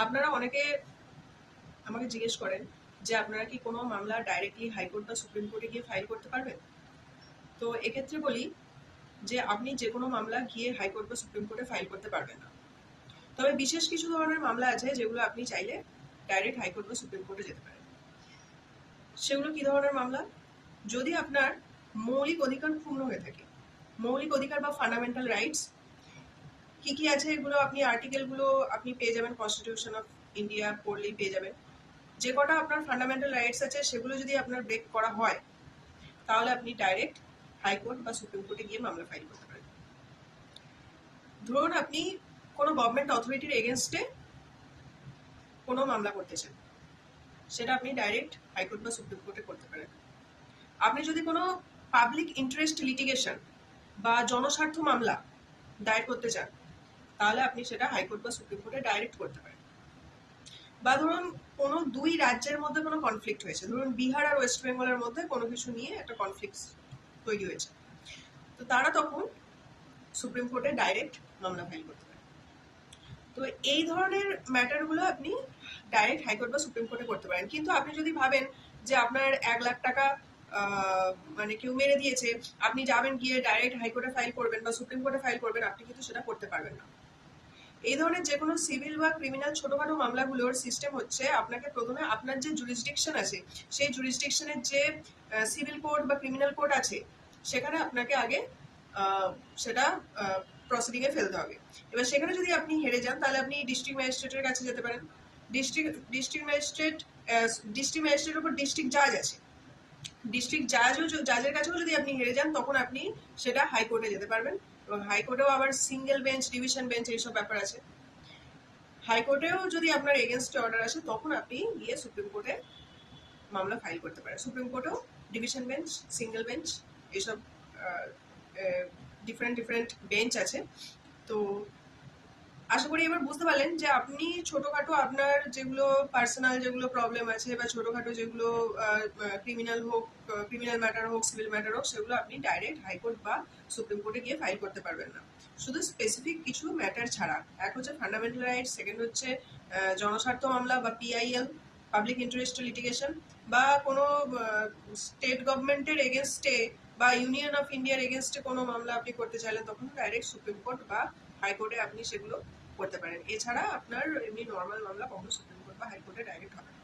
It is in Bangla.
আপনারা অনেকে আমাকে জিজ্ঞেস করেন যে আপনারা কি কোনো মামলা ডাইরেক্টলি হাইকোর্ট বা সুপ্রিম কোর্টে গিয়ে ফাইল করতে পারবেন। তো এক্ষেত্রে বলি যে আপনি যে কোনো মামলা গিয়ে হাইকোর্ট বা সুপ্রিম কোর্টে ফাইল করতে পারবেন না। তবে বিশেষ কিছু ধরনের মামলা আছে যেগুলো আপনি চাইলে ডাইরেক্ট হাইকোর্ট বা সুপ্রিম কোর্টে যেতে পারেন। সেগুলো কি ধরনের মামলা? যদি আপনার মৌলিক অধিকার ক্ষুণ্ণ হয়ে থাকে, মৌলিক অধিকার বা ফান্ডামেন্টাল রাইটস কি কি আছে এগুলো আপনি আর্টিকেলগুলো আপনি পেয়ে যাবেন, কনস্টিটিউশন অফ ইন্ডিয়া পড়লেই পেয়ে যাবেন। যে কটা আপনার ফান্ডামেন্টাল রাইটস আছে সেগুলো যদি আপনার ব্রেক করা হয় তাহলে আপনি ডাইরেক্ট হাইকোর্ট বা সুপ্রিম কোর্টে গিয়ে মামলা ফাইল করতে পারেন। ধরুন আপনি কোনো গভর্নমেন্ট অথরিটির এগেনস্টে কোনো মামলা করতে চান, সেটা আপনি ডাইরেক্ট হাইকোর্ট বা সুপ্রিম কোর্টে করতে পারেন। আপনি যদি কোনো পাবলিক ইন্টারেস্ট লিটিগেশন বা জনস্বার্থ মামলা দায়ের করতে চান তাহলে আপনি সেটা হাইকোর্ট বা সুপ্রিম কোর্টে ডাইরেক্ট করতে পারেন। বা ধরুন কোনো দুই রাজ্যের মধ্যে কোনো কনফ্লিক্ট হয়েছে, ধরুন বিহার আর ওয়েস্ট বেঙ্গলের মধ্যে কোনো কিছু নিয়ে একটা কনফ্লিক্ট তৈরি হয়েছে, তো তারা তখন সুপ্রিম কোর্টে ডাইরেক্ট মামলা ফাইল করতে পারে। তো এই ধরনের ম্যাটারগুলো আপনি ডাইরেক্ট হাইকোর্ট বা সুপ্রিম কোর্টে করতে পারেন। কিন্তু আপনি যদি ভাবেন যে আপনার 1,00,000 টাকা মানে কেউ মেরে দিয়েছে, আপনি যাবেন গিয়ে ডাইরেক্ট হাইকোর্টে ফাইল করবেন বা সুপ্রিম কোর্টে ফাইল করবেন, আপনি কিন্তু সেটা করতে পারবেন না। এই ধরনের যে কোনো সিভিল বা ক্রিমিনাল ছোটখাটো মামলাগুলোর সিস্টেম হচ্ছে আপনাকে প্রথমে আপনার যে জুরিসডিকশন আছে সেই জুরিসডিকশনের যে সিভিল কোর্ট বা ক্রিমিনাল কোর্ট আছে সেখানে আপনাকে আগে সেটা প্রসিডিং এ ফেলতে হবে। এবার সেখানে যদি আপনি হেরে যান তাহলে আপনি ডিস্ট্রিক্ট ম্যাজিস্ট্রেটের কাছে যেতে পারেন। ডিস্ট্রিক্ট ম্যাজিস্ট্রেটের উপর ডিস্ট্রিক্ট জাজ আছে, ডিস্ট্রিক্ট জাজের কাছেও যদি আপনি হেরে যান তখন আপনি সেটা হাইকোর্টে যেতে পারবেন। এবং হাইকোর্টেও আবার সিঙ্গেল বেঞ্চ, ডিভিশন বেঞ্চ এইসব ব্যাপার আছে। হাইকোর্টেও যদি আপনার এগেনস্টে অর্ডার আসে তখন আপনি গিয়ে সুপ্রিম কোর্টে মামলা ফাইল করতে পারেন। সুপ্রিম কোর্টেও ডিভিশন বেঞ্চ, সিঙ্গেল বেঞ্চ এইসব ডিফারেন্ট বেঞ্চ আছে। তো আশা করি এবার বুঝতে পারলেন যে আপনি ছোটখাটো আপনার যেগুলো পার্সোনাল যেগুলো প্রবলেম আছে বা ছোটখাটো যেগুলো ক্রিমিনাল হোক, ক্রিমিনাল ম্যাটার হোক, সিভিল ম্যাটার হোক, সেগুলো আপনি ডাইরেক্ট হাইকোর্ট বা সুপ্রিম কোর্টে গিয়ে ফাইল করতে পারবেন না, শুধু স্পেসিফিক কিছু ম্যাটার ছাড়া। এক হচ্ছে ফান্ডামেন্টাল রাইটস, সেকেন্ড হচ্ছে জনস্বার্থ মামলা বা পিআইএল, পাবলিক ইন্টারেস্ট লিটিগেশন, বা কোনো স্টেট গভর্নমেন্টের এগেনস্টে বা ইউনিয়ন অফ ইন্ডিয়ার এগেনস্টে কোনো মামলা আপনি করতে চাইলেন তখন ডাইরেক্ট সুপ্রিম কোর্ট বা হাইকোর্টে আপনি সেগুলো করতে পারেন। এছাড়া আপনার এমনি নর্মাল মামলা কখনো সুপ্রিম কোর্ট বা হাইকোর্টে ডাইরেক্ট হবে না।